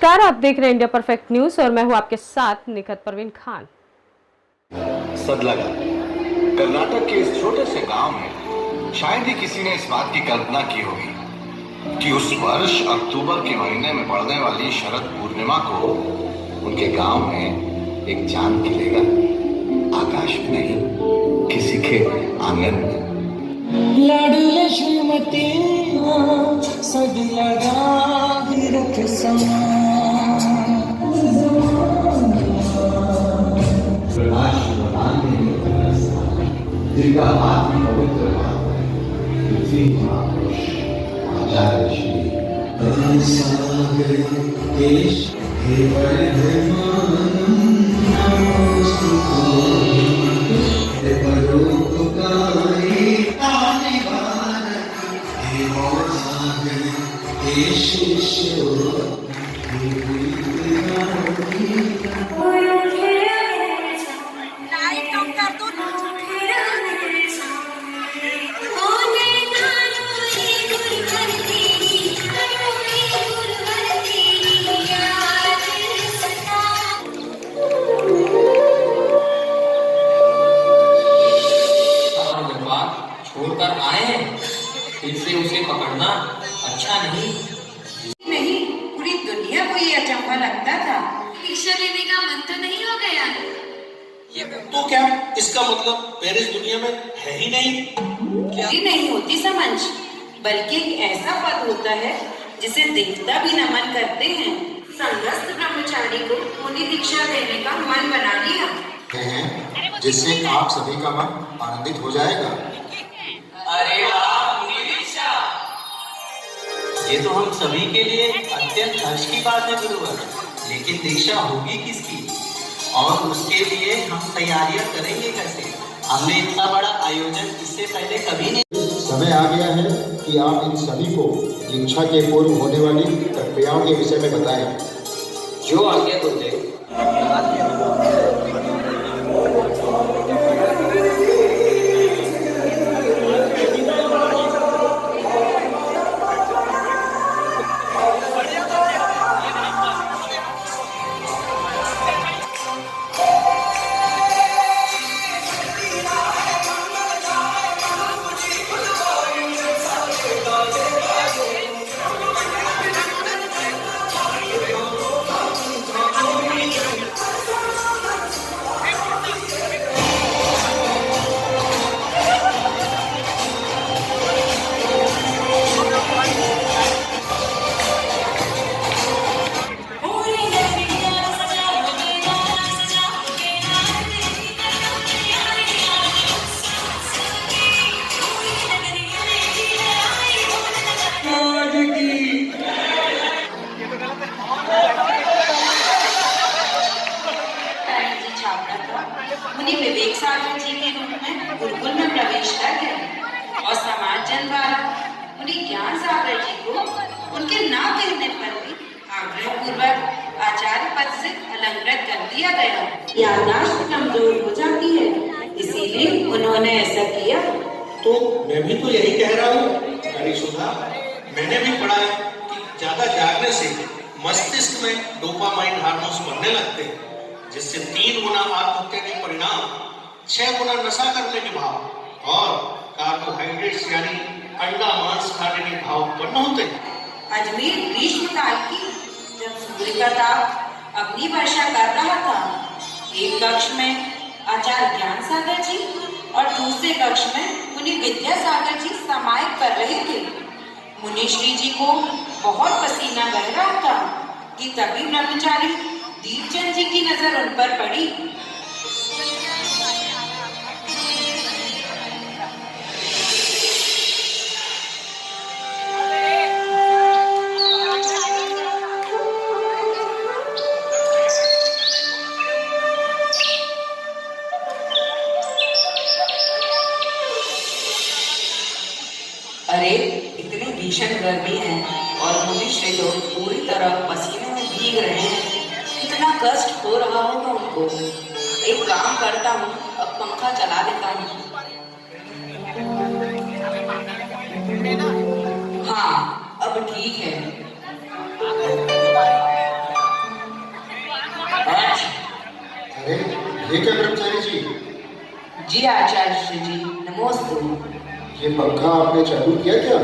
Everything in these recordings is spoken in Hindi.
नमस्कार, आप देख रहे हैं इंडिया परफेक्ट न्यूज और मैं हूं आपके साथ निखत परवीन खान। सदलगा कर्नाटक के इस छोटे से गांव में शायद ही किसी ने इस बात की कल्पना की होगी कि उस वर्ष अक्टूबर के महीने में पड़ने वाली शरद पूर्णिमा को उनके गांव में एक चांद खिलेगा। आकाश में नहीं, किसी के आंगन में। लाडले श्रीमती सदलगा रख जिनका आत्म पवित्र पृथ्वी महापुरुष आचार्य श्री सागर देश हे परोपकारी आने वाला हे सागर देश छोड़कर आए फिर से उसे पकड़ना अच्छा नहीं। पूरी दुनिया को ये अचंभा लगता था। दीक्षा लेने का मन तो नहीं हो गया? ये तो क्या इसका मतलब पेरिस दुनिया में है ही नहीं? क्या नहीं होती समझ, बल्कि एक ऐसा पद होता है जिसे देवता भी नमन करते हैं। संघस्थ ब्रह्मचारी को मुनि दीक्षा देने का मन बना लिया हैं, जिससे आप सभी का मन आनंदित हो जाएगा। अरे वाह, मुनि दीक्षा! ये तो हम सभी के लिए अत्यंत हर्ष की बात है गुरुवर, लेकिन दीक्षा होगी किसकी और उसके लिए हम तैयारियां करेंगे कैसे? हमने इतना बड़ा आयोजन इससे पहले कभी नहीं। समय आ गया है कि आप इन सभी को दीक्षा के पूर्व होने वाली प्रक्रियाओं के विषय में बताएं। जो आज्ञा गुरुदेव। मुनि विवेक सागर जी के रूप में गुरुकुल में प्रवेश कर गए और समाज जन द्वारा मुनि ज्ञान सागर जी को उनके ना कहने पर भी आग्रह पूर्वक आचार्य पद से अलंकृत कर दिया गया। याददाश्त कमजोर हो जाती है, इसीलिए उन्होंने ऐसा किया। तो मैं भी तो यही कह रहा हूँ सुधा, मैंने भी पढ़ा है कि ज्यादा जागने से मस्तिष्क में डोपामाइन हार्मोन्स बनने लगते हैं, जिससे 3 गुना आत्महत्या के परिणाम, 6 गुना नशा करने के भाव और कार्बोहाइड्रेट्स यानी अंडा मांस खाने के भाव उत्पन्न होते हैं। अजमेर ग्रीष्म काल की जब सूर्य का ताप अपनी वर्षा कर रहा था, एक कक्ष में आचार्य ज्ञान सागर जी और दूसरे कक्ष में मुनि विद्या सागर जी समायिक कर रहे थे। मुनि श्री जी को बहुत पसीना बह रहा था कि तभी ब्रह्मचारी दीपचंद जी की नजर उन पर पड़ी। अरे इतनी भीषण गर्मी है और मुनि श्री तो पूरी तरह पसीने में भीग रहे हैं। कितना कष्ट हो रहा होगा उनको। एक काम करता हूँ, अब पंखा चला देता हूँ। हाँ, अब ठीक है। ठीक है ब्रह्मचारी जी। जी आचार्य जी, नमोस्तु। ये पंखा आपने चालू किया क्या?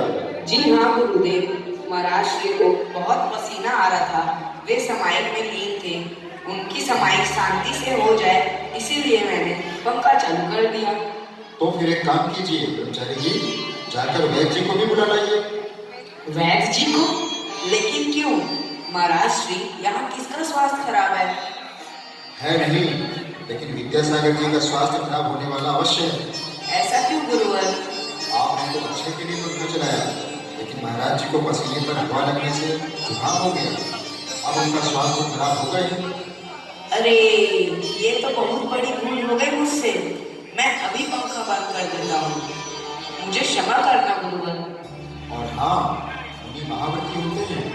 जी हाँ गुरुदेव, महाराज श्री को बहुत पसीना आ रहा था, वे समायक में लीन थे। उनकी समायिक शांति से हो जाए इसीलिए मैंने पंखा चालू कर दिया। तो फिर एक काम कीजिए ब्रह्मचारी जी, जाकर वैद्य जी को भी बुला लाइए। वैद्य जी को? लेकिन क्यों? महाराज श्री, यहाँ किसका स्वास्थ्य खराब है? है नहीं, लेकिन विद्यासागर जी का स्वास्थ्य खराब होने वाला अवश्य है। ऐसा क्यों गुरुवर? आपने तो अच्छे के लिए पंखा चलाया, लेकिन महाराज जी को पसीने पर हवा लगने से जुकाम हो गया। अब उनका स्वास्थ्य खराब हो गया। अरे ये तो बहुत बड़ी भूल हो गई मुझसे। मैं अभी पंखा बंद कर देता हूँ, मुझे क्षमा करना गुरुवर। और हाँ, मुनि महाव्रती होते हैं,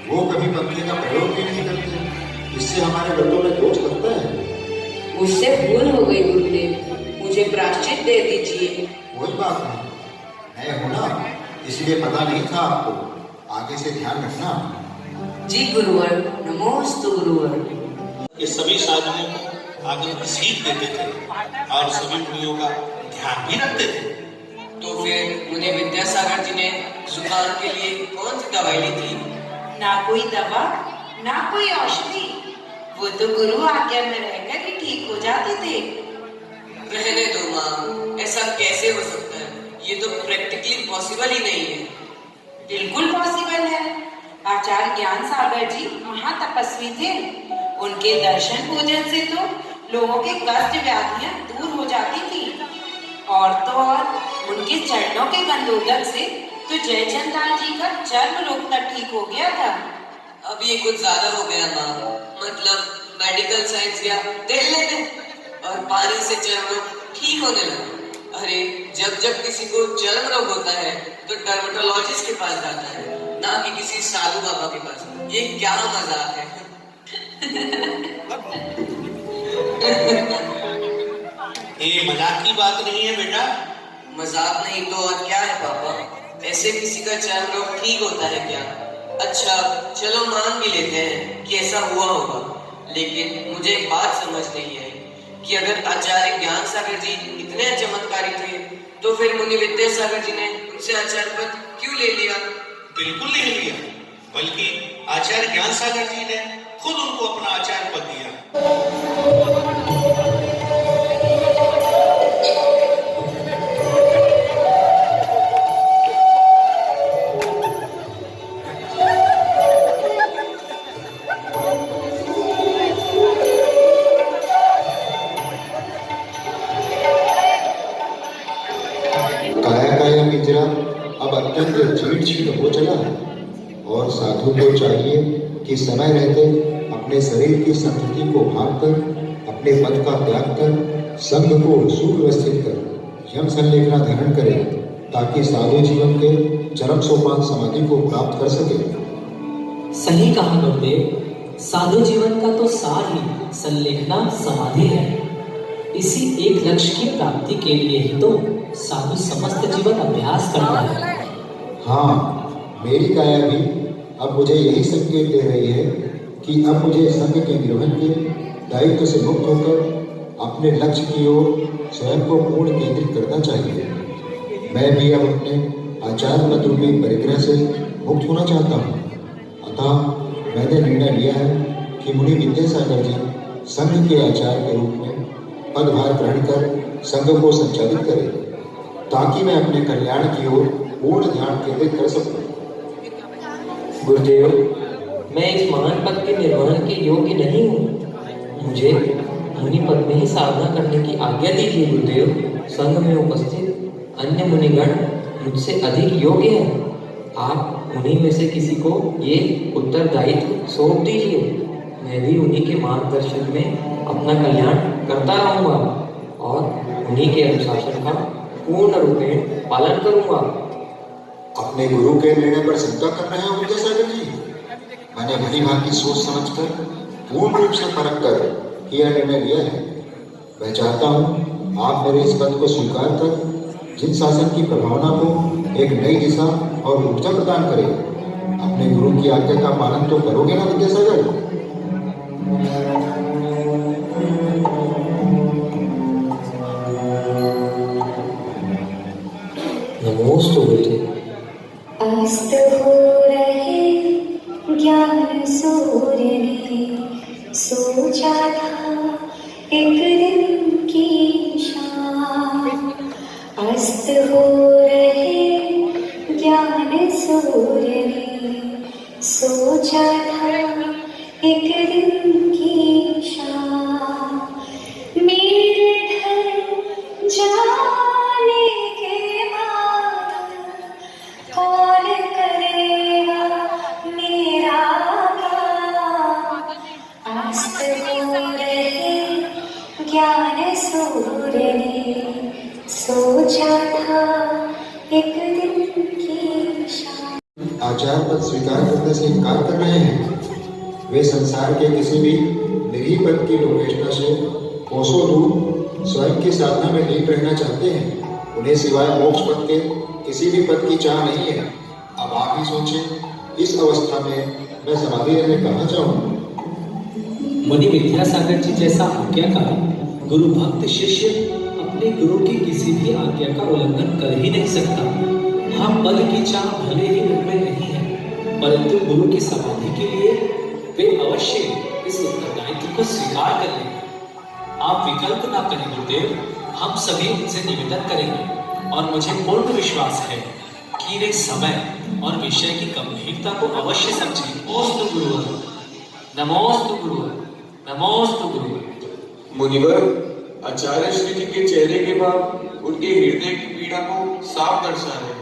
वो कभी पंखे का प्रयोग भी नहीं करते, इससे हमारे व्रतों में दोष लगता है। मुझसे भूल हो गई गुरुदेव, मुझे प्रायश्चित दे दीजिए। कोई बात नहीं, मैं हूं ना, इसलिए पता नहीं था आपको। आगे से ध्यान रखना। जी गुरुवर, नमोस्तु गुरुवर। ये सभी साधुओं को आगे सीख देते थे और सभी मुनियों का ध्यान भी रखते थे। तो फिर उन्हें विद्यासागर जी ने जुकाम के लिए कौन सी दवाई ली थी? ना कोई दवा, ना कोई औषधि, वो तो गुरु आज्ञा में रहकर ही ठीक हो जाते थे। रहने दो माँ, ऐसा कैसे हो सकता है? ये तो प्रैक्टिकली पॉसिबल ही नहीं है। बिल्कुल पॉसिबल है। आचार्य ज्ञान सागर जी महातपस्वी थे, उनके दर्शन पूजन से तो लोगों के कष्ट व्याधियां दूर हो जाती थी। और तो और उनके चरणों के गंधोदक से तो जयचंदाल जी का चर्म रोग तक ठीक हो गया था। अब ये कुछ ज्यादा हो गया माँ, मतलब मेडिकल साइंस या तेल लेते और पानी से चर्म रोग ठीक होने लगा। अरे जब जब किसी को चर्म रोग होता है तो डर्मेटोलॉजिस्ट के पास जाता है, ना कि किसी साधु बाबा के पास। ये क्या मजाक है? ये मजाक की बात नहीं है बेटा। मजाक नहीं तो और क्या है पापा? ऐसे किसी का चर्म रोग ठीक होता है क्या? अच्छा चलो मान भी लेते हैं कि ऐसा हुआ होगा, लेकिन मुझे एक बात समझ नहीं आई कि अगर आचार्य ज्ञान सागर जी इतने चमत्कारी थे तो फिर मुनि विद्यासागर जी ने उनसे आचार्य पद क्यों ले लिया? बिल्कुल नहीं लिया, बल्कि आचार्य ज्ञान सागर जी ने खुद उनको अपना आचार्य पद दिया। पिंजरा अब अत्यंत चीड़ हो चला है और साधु को चाहिए कि समय रहते अपने शरीर की संतति को भागकर अपने पद का त्याग कर संघ को सुव्यवस्थित कर यम संलेखना धारण करे, ताकि साधु जीवन के चरम सोपान समाधि को प्राप्त कर सके। सही कहा गुरुदेव, साधु जीवन का तो सार ही संलेखना समाधि है। इसी एक लक्ष्य की प्राप्ति के लिए ही तो साधु समस्त जीवन अभ्यास करता है। हाँ, मेरी काया भी अब मुझे यही संकेत दे रही है कि अब मुझे संघ के निर्वहन के दायित्व से मुक्त होकर अपने लक्ष्य की ओर स्वयं को पूर्ण केंद्रित करना चाहिए। मैं भी अब अपने आचार्य पद रूपी परिग्रह से मुक्त होना चाहता हूँ। अतः मैंने निर्णय लिया है कि मुनि विद्यासागर जी संघ के आचार्य के रूप में पदभार ग्रहण कर संघ को संचालित करें, ताकि मैं अपने कल्याण की ओर पूर्ण ध्यान केंद्रित कर सकूं। गुरुदेव, मैं इस महान पद के निर्वहन के योग्य नहीं हूँ। मुझे मुनि पद में ही साधना करने की आज्ञा दीजिए गुरुदेव। संघ में उपस्थित अन्य मुनिगण मुझसे अधिक योग्य हैं। आप उन्हीं में से किसी को ये उत्तरदायित्व सौंप दीजिए। मैं भी उन्हीं के मार्गदर्शन में अपना कल्याण करता रहूँगा और उन्हीं के अनुशासन का पूर्ण रूपेण पालन करूँगा। अपने गुरु के निर्णय पर शंका कर रहे हैं विद्यासागर जी? मैंने भली भांति सोच समझकर पूर्ण रूप से परख कर यह निर्णय लिया है। मैं चाहता हूँ आप मेरे इस पद को स्वीकार कर जिन शासन की प्रभावना को एक नई दिशा और ऊर्जा प्रदान करे। अपने गुरु की आज्ञा का पालन तो करोगे ना विद्यासागर? नमोस्तु गुरुदेव। अस्त हो रहे ज्ञान सूर्य ने सोचा था एक दिन की शाम। अस्त हो रहे ज्ञान सूर्य ने सोचा था एक दिन की शाम। मेरे ढल जाने के बाद कौन करेगा मेरा काम। अस्त हो रहे ज्ञान सूर्य ने सोचा था एक दिन की शाम। आचार पद स्वीकार करने से इनकार कर रहे हैं। वे संसार के किसी भी निरीह पद की लोकेशना से कोसों दूर स्वयं की साधना में लीन रहना चाहते हैं। उन्हें सिवाय मोक्ष पद के किसी भी पद की चाह नहीं है। अब आप ही सोचें, इस अवस्था में मैं समाधि रहने कहाँ जाऊँ? मुनि विद्यासागर जी जैसा आज्ञाकार गुरु भक्त शिष्य अपने गुरु की किसी भी आज्ञा का उल्लंघन कर ही नहीं सकता। हाँ, पद की चाह भले ही उनमें नहीं है, परंतु गुरु की समाधि के लिए वे अवश्य इस उत्तरदायित्व को स्वीकार कर लेंगे। आप विकल्प ना करें गुरुदेव, हम सभी उनसे निवेदन करेंगे और मुझे पूर्ण विश्वास है कि वे समय और विषय की गंभीरता को अवश्य समझेंगे। नमोस्तु गुरुवर, नमोस्तु गुरुवर, नमोस्तु गुरुवर। मुनिवर, आचार्य श्री जी के चेहरे के भाव उनके हृदय की पीड़ा को साफ दर्शा रहे हैं।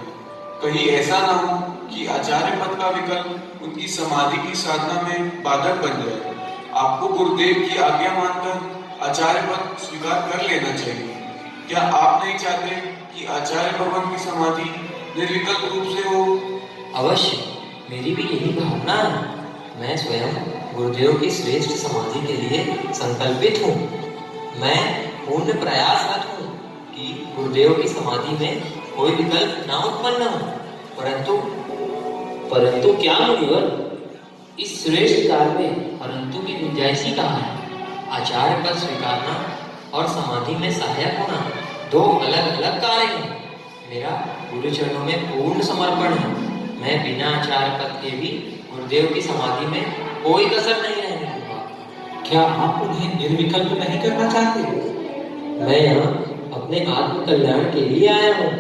कहीं ऐसा ना हो कि आचार्य पद का विकल्प उनकी समाधि की साधना में बाधक बन जाए। आपको गुरुदेव की आज्ञा मानकर आचार्य पद स्वीकार कर लेना चाहिए। क्या आप नहीं चाहते कि आचार्य भगवान की समाधि निर्विकल्प रूप से हो? अवश्य, मेरी भी यही भावना है। मैं स्वयं गुरुदेव की श्रेष्ठ समाधि के लिए संकल्पित हूँ। मैं पूर्ण प्रयासरत हूँ कि गुरुदेव की समाधि में कोई विकल्प ना उत्पन्न हो। परंतु क्या मुनिवर, इस श्रेष्ठ कार्य में परंतु की गुंजाइश ही कहाँ है? आचार्य पद स्वीकारना और समाधि में सहायक होना दो अलग अलग कार्य हैं। मेरा गुरु चरणों में पूर्ण समर्पण है। मैं बिना आचार्य पद के भी गुरुदेव की समाधि में कोई कसर नहीं रहने दूंगा। क्या आप उन्हें निर्विकल्प नहीं करना चाहते? मैं यहाँ अपने आत्म कल्याण के लिए आया हूँ।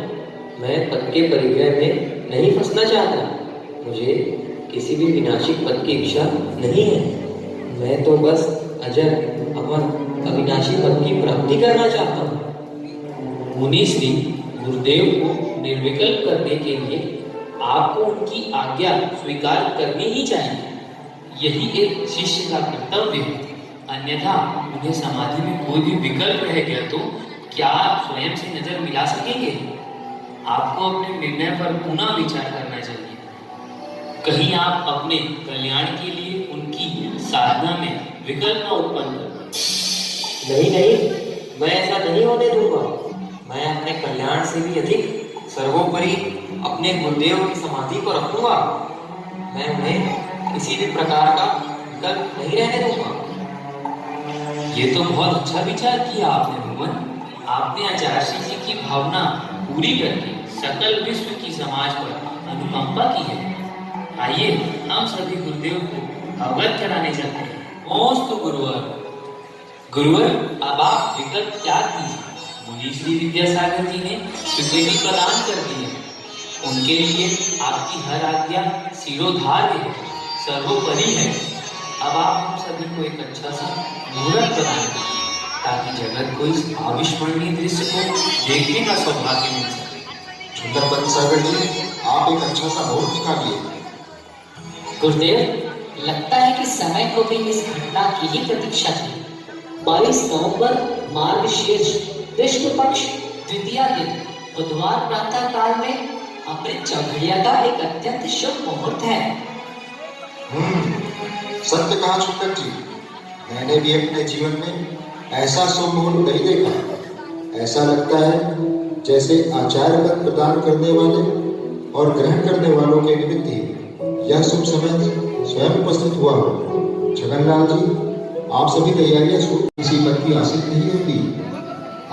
मैं पद के परिग्रह में नहीं फंसना चाहता। मुझे किसी भी विनाशिक पद की इच्छा नहीं है। मैं तो बस अजर अमर अविनाशी पद की प्राप्ति करना चाहता हूँ। मुनि श्री गुरुदेव को निर्विकल्प करने के लिए आपको उनकी आज्ञा स्वीकार करनी ही चाहिए। यही एक शिष्य का कर्तव्य है। अन्यथा उन्हें समाधि में कोई भी विकल्प रह गया तो क्या आप स्वयं से नजर मिला सकेंगे? आपको अपने निर्णय पर पुनः विचार करना चाहिए। कहीं आप अपने कल्याण के लिए उनकी साधना में विकल्प न उत्पन्न कर। नहीं, मैं ऐसा नहीं होने दूंगा। मैं अपने कल्याण से भी अधिक सर्वोपरि अपने गुरुदेव की समाधि को रखूंगा। मैं उन्हें किसी भी प्रकार का विकल्प नहीं रहने दूंगा। ये तो बहुत अच्छा विचार किया आपने भगवान। आपने आचार्य जी की भावना पूरी करके सकल विश्व की समाज पर अनुकंपा की है। आइए हम सभी गुरुदेव को अवगत कराने चलते हैं। नमोस्तु गुरुवर। गुरुवर, अब आप विकल्प त्याग कीजिए। मुनि श्री विद्यासागर जी ने स्वीकृति प्रदान कर दी है। उनके लिए आपकी हर आज्ञा शिरोधार्य है, सर्वोपरि है। अब आप हम सभी को एक अच्छा सा मुहूर्त प्रदान करिए ताकि जगत को इस अविस्मरणीय दृश्य को देखने का सौभाग्य मिल सके। सुंदर सागर जी, आप एक अच्छा सा मुहूर्त निकालिए। गुरुदेव, लगता है कि समय को भी इस घटना की ही प्रतीक्षा थी। 22 नवंबर मार्गशीर्ष कृष्ण पक्ष द्वितीया दिन बुधवार प्रातः काल में अमृत चौघड़िया का एक अत्यंत शुभ मुहूर्त है। सत्य कहा सुंदर जी, मैंने भी अपने जीवन में ऐसा शुभ मुहूर्त नहीं देखा। ऐसा लगता है जैसे आचार्य पद प्रदान करने वाले और ग्रहण करने वालों के निमित्त ही यह शुभ समय स्वयं उपस्थित हुआ। छगनलाल जी, आप सभी तैयारियां शुरू, किसी पद की आसित नहीं होती।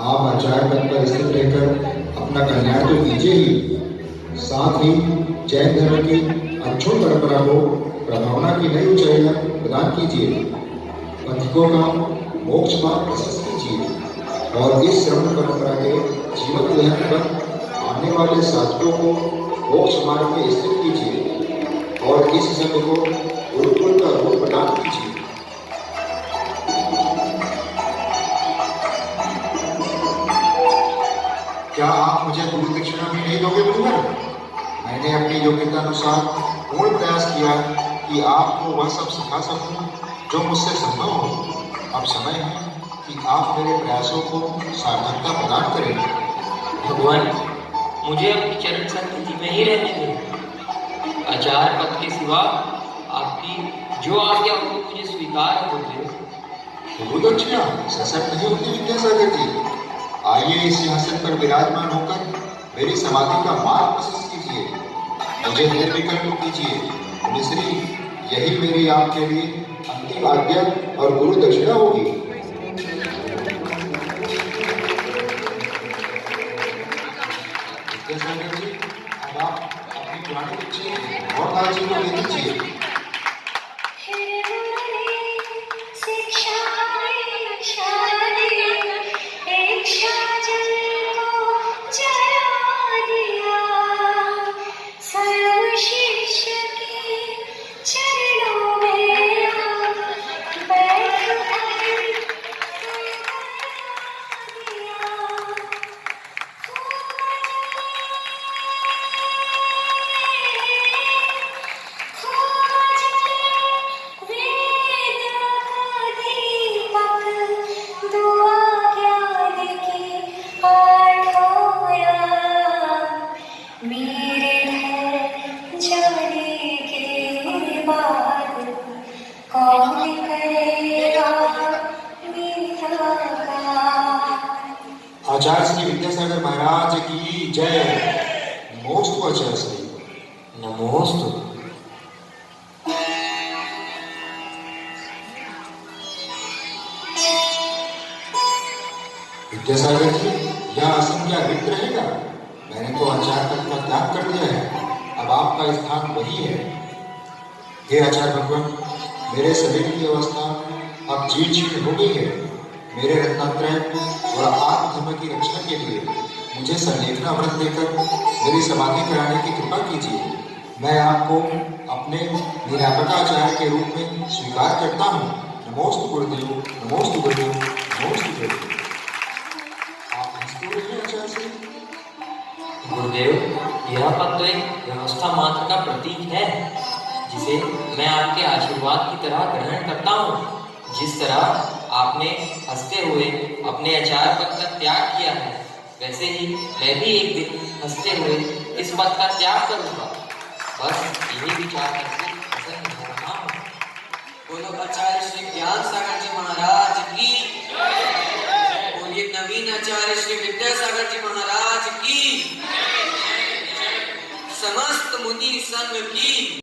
आप आचार्य पद पर स्थित रहकर अपना कल्याण तो कीजिए ही, साथ ही जैन धर्म की अक्षुण परंपरा को प्रभावना की नई ऊंचाइयां प्रदान कीजिए। पथिकों का मोक्ष मार्ग प्रशस्त कीजिए और इस श्रवण परंपरा के जीवन ग्रहण पर आने वाले साधकों को मोक्ष मार्ग में स्थित कीजिए और इस संघ को गुरुकुल का रूप प्रदान कीजिए। क्या आप मुझे गुरु दक्षिणा भी नहीं दोगे गुरुवर? मैंने अपनी योग्यता अनुसार पूर्ण प्रयास किया कि आपको वह सब सिखा सकूं जो मुझसे संभव हो। अब समय है कि आप मेरे प्रयासों को सार्थकता प्रदान करें। भगवान, मुझे अपनी चरण सन्निधि में ही रहने दें। आचार्य पद के सिवा आपकी जो आज्ञा हो मुझे स्वीकार है गुरुदेव। गुरु दक्षिणा सशक्त नहीं होती विद्यासागर जी। आइए इस सिंहासन पर विराजमान होकर मेरी समाधि का मार्ग प्रशस्त कीजिए, मुझे निर्विकल्प कीजिए। मिश्री, यही मेरी आपके लिए अंतिम आज्ञा और गुरु दक्षिणा होगी। विद्यासागर जी, अब आप अपनी पुरानी बच्ची और दादी को ले लीजिए। आचार्य श्री विद्यासागर महाराज की जय। नमोस्तु आचार्य श्री। नमोस्तु। विद्यासागर जी, यह आसन क्या रिक्त रहेगा? मैंने तो आचार्य पद का त्याग कर दिया है, अब आपका स्थान वही है। हे आचार्य भगवान, मेरे शरीर की अवस्था अब जीर्ण शीर्ण हो गई है। मेरे रत्नात्रय और आत्मधर्म की रक्षा के लिए मुझे संलेखना व्रत देकर मेरी समाधि कराने की कृपा कीजिए। मैं आपको अपने निरापकाचार्य के रूप में स्वीकार करता हूँ। नमोस्तु गुरुदेव, नमोस्तु गुरुदेव, नमोस्तु गुरुदेव। आप हंसते रहिए आचार्य श्री। गुरुदेव, यह पद तो एक व्यवस्था मात्र का प्रतीक है जिसे मैं आपके आशीर्वाद की तरह ग्रहण करता हूँ। जिस तरह आपने हंसते हुए अपने आचार्य पद का त्याग किया है, वैसे ही मैं भी एक दिन हंसते हुए इस पद का त्याग करूंगा। बस यही विचार करके प्रसन्न हो रहा हूँ। बोलो आचार्य श्री ज्ञान सागर जी महाराज की। बोलिए नवीन आचार्य श्री विद्यासागर जी महाराज की। समस्त मुनि संघ की।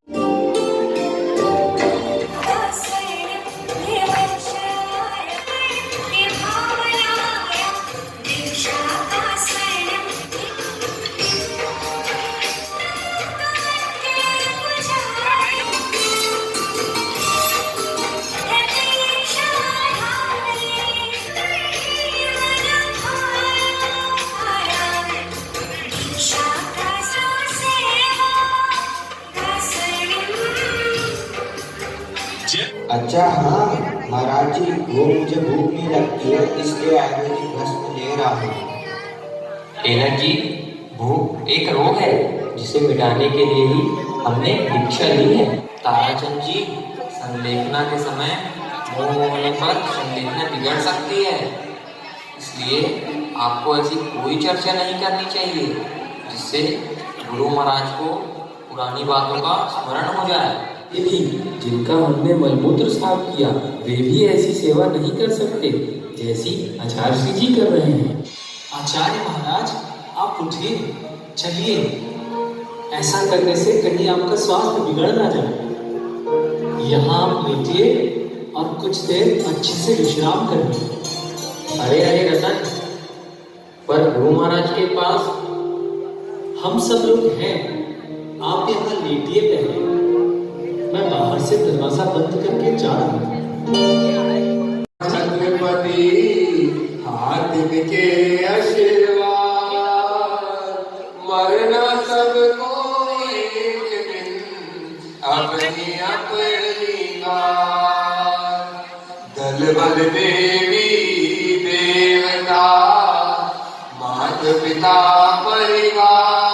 अच्छा हाँ महाराज जी, वो मुझे भूख नहीं लगती है, इसलिए आयुर्वेदिक भस्म ले रहा हूँ। एनर्जी, भूख एक रोग है जिसे मिटाने के लिए ही हमने दीक्षा ली है। ताराचंद जी, संलेखना के समय मुंह होने पर संलेखना बिगड़ सकती है, इसलिए आपको ऐसी कोई चर्चा नहीं करनी चाहिए जिससे गुरु महाराज को पुरानी बातों का स्मरण हो जाए। यदि जिनका हमने मलमूत्र साफ किया वे भी ऐसी सेवा नहीं कर सकते जैसी आचार्य श्री जी कर रहे हैं। आचार्य महाराज, आप उठिए, चलिए। ऐसा करने से कहीं आपका स्वास्थ्य बिगड़ ना जाए। यहाँ आप लेटिए और कुछ देर अच्छे से विश्राम करें। अरे अरे रतन, पर गुरु महाराज के पास हम सब लोग हैं, आप यहाँ लेटिए पहले, मैं बाहर से दरवाजा बंद करके जा रहा हूँ। छत्रपति हार्दिक के आशीर्वाद, मरना सबको एक दिन अपनी अपनी बात। दल बल देवी देवता मात पिता परिवार,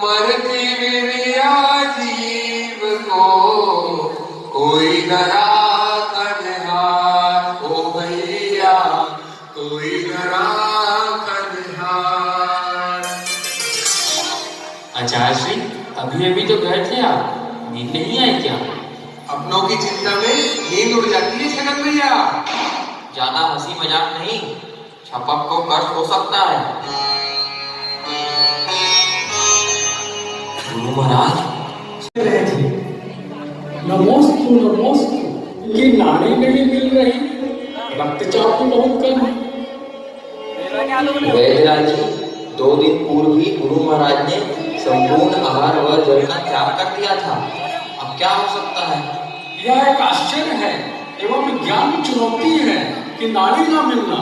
मरती विरिया जीव को कोई न राखन हार। ओ भैया कोई न राखन हार। आचार्य श्री, अभी अभी तो गए थे आप, नींद नहीं आई क्या? अपनों की चिंता में नींद उड़ जाती है छगन भैया। ज्यादा हंसी मजाक नहीं, छपक को कष्ट हो सकता है। गुरु महाराज रहे थे, नमोस्तु कि नाड़ी नहीं मिल रही, रक्तचाप भी बहुत कम है। वैद्यराज जी, 2 दिन पूर्व ही गुरु महाराज ने संपूर्ण आहार व जल का त्याग कर दिया था। अब क्या हो सकता है? यह एक आश्चर्य है एवं विज्ञान की चुनौती है कि नाड़ी न मिलना,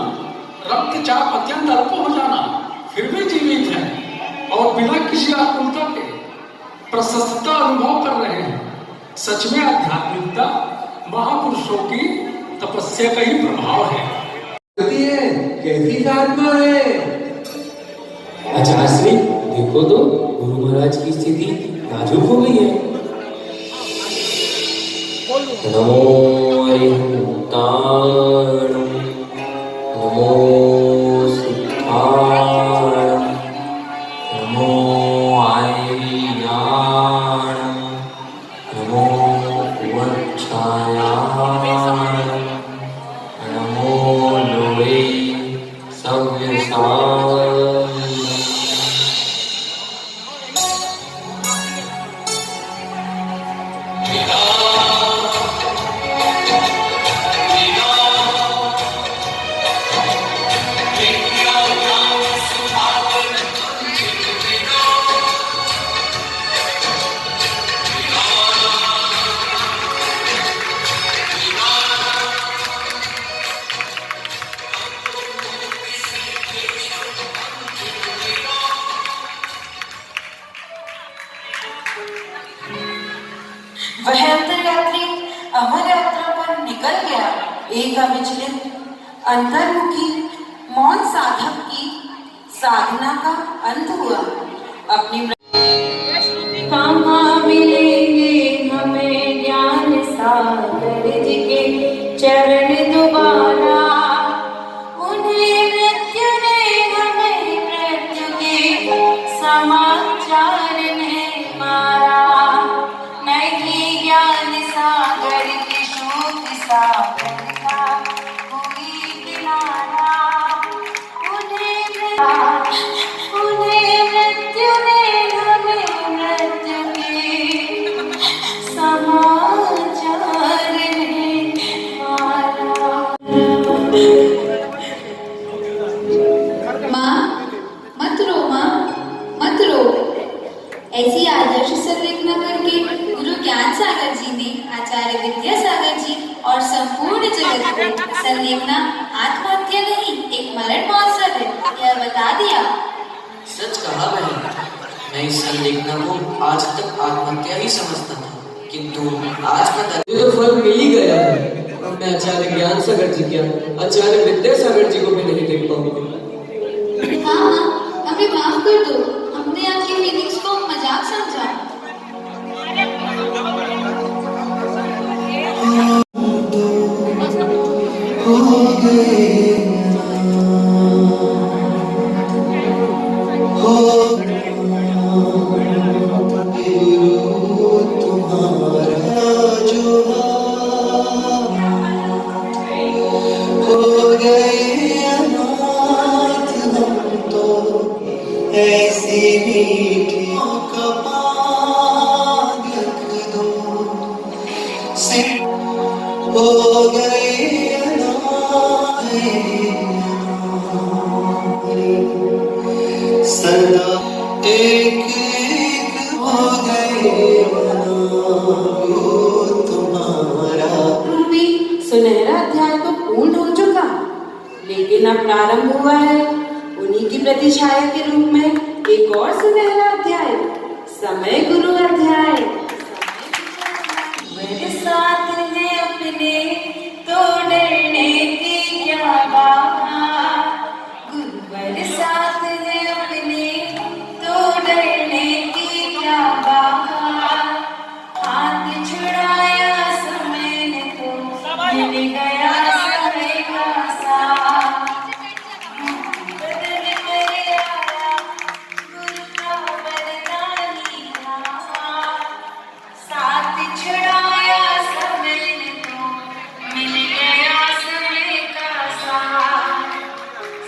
रक्तचाप अत्यंत अल्प हो जाना, फिर भी जीवित है और बिना किसी आकुलता के प्रशस्तता अनुभव कर रहे हैं। सच में आध्यात्मिकता महापुरुषों की तपस्या का ही प्रभाव है। कैसी साधना है? आचार्य श्री, देखो तो गुरु महाराज की स्थिति नाजुक हो गई है। नमो अरिहंताणं, नमो सिद्धाणं, नमो आयर्याणं, नमो वक्षायाणं, नमो लोळे सव्यसाय। वह अंतरयात्री अमर यात्रा पर निकल गया। एक अविचलित अंतर्मुखी मौन साधक की साधना का अंत हुआ। अपनी कहाँ मिलेंगे हमें ज्ञान सागर जी के चरण दोबारा, उन्हें मृत्यु ने हमें मृत्यु के समाचार ने मारा। नहीं ज्ञान सागर की शोध सागर का कोई किनारा, उन्हें मृत्यु ने हमें मृत्यु के समाचार ने मारा। माँ मत रो, माँ मत रो। ऐसी आदर्श संलेखना करके गुरु ज्ञान सागर जी ने आचार्य विद्यासागर जी और संपूर्ण जगत को संलेखना आत्महत्या नहीं, एक मरण महोत्सव है, यह बता दिया। सच कहा बहन, मैं इस संलेखना को आज तक आत्महत्या ही समझता था, किंतु आज पता तो फल मिल ही गया है। अब मैं आचार्य ज्ञान सागर जी क्या, आचार्य विद्यासागर जी को भी नहीं देख पाऊंगा। हाँ हाँ, हमें माफ कर दो, हमने आपकी फीलिंग्स को मजाक समझा। ऐसी मीठी का पाग रख दो, सिर हो गए अनारे सदा एक एक हो गए तुम्हारा। पूर्वी सुनहरा अध्याय तो पूर्ण हो चुका, लेकिन अब प्रारंभ हुआ है उन्हीं की प्रतिछाया के रूप में एक और सुनहरा अध्याय, समय गुरु अध्याय। मेरे साथ है अपने तो डरने की क्या बात, गुरुवर साथ है अपने तो डरने की क्या बात। हाथ छुड़ाया समय ने तो मिल गया समय का साथ, बदल कर आया गुरु का वरदानी हाथ। साथ छुड़ाया समय ने तो मिल गया समय का साथ,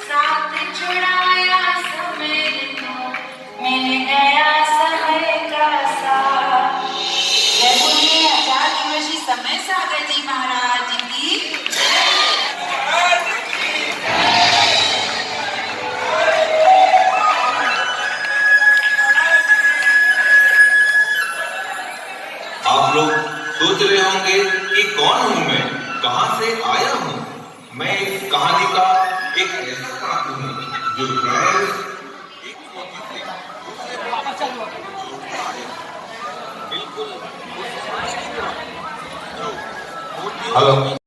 साथ छुड़ाया समय ने तो मिल गया समय का साथ। जय बोलिए आचार्य ऋषि समय सागर जी महाराज की। आप लोग सोच रहे होंगे कि कौन हूं मैं, कहां से आया हूं। मैं इस कहानी का एक ऐसा पात्र हूं जो बिल्कुल। हेलो।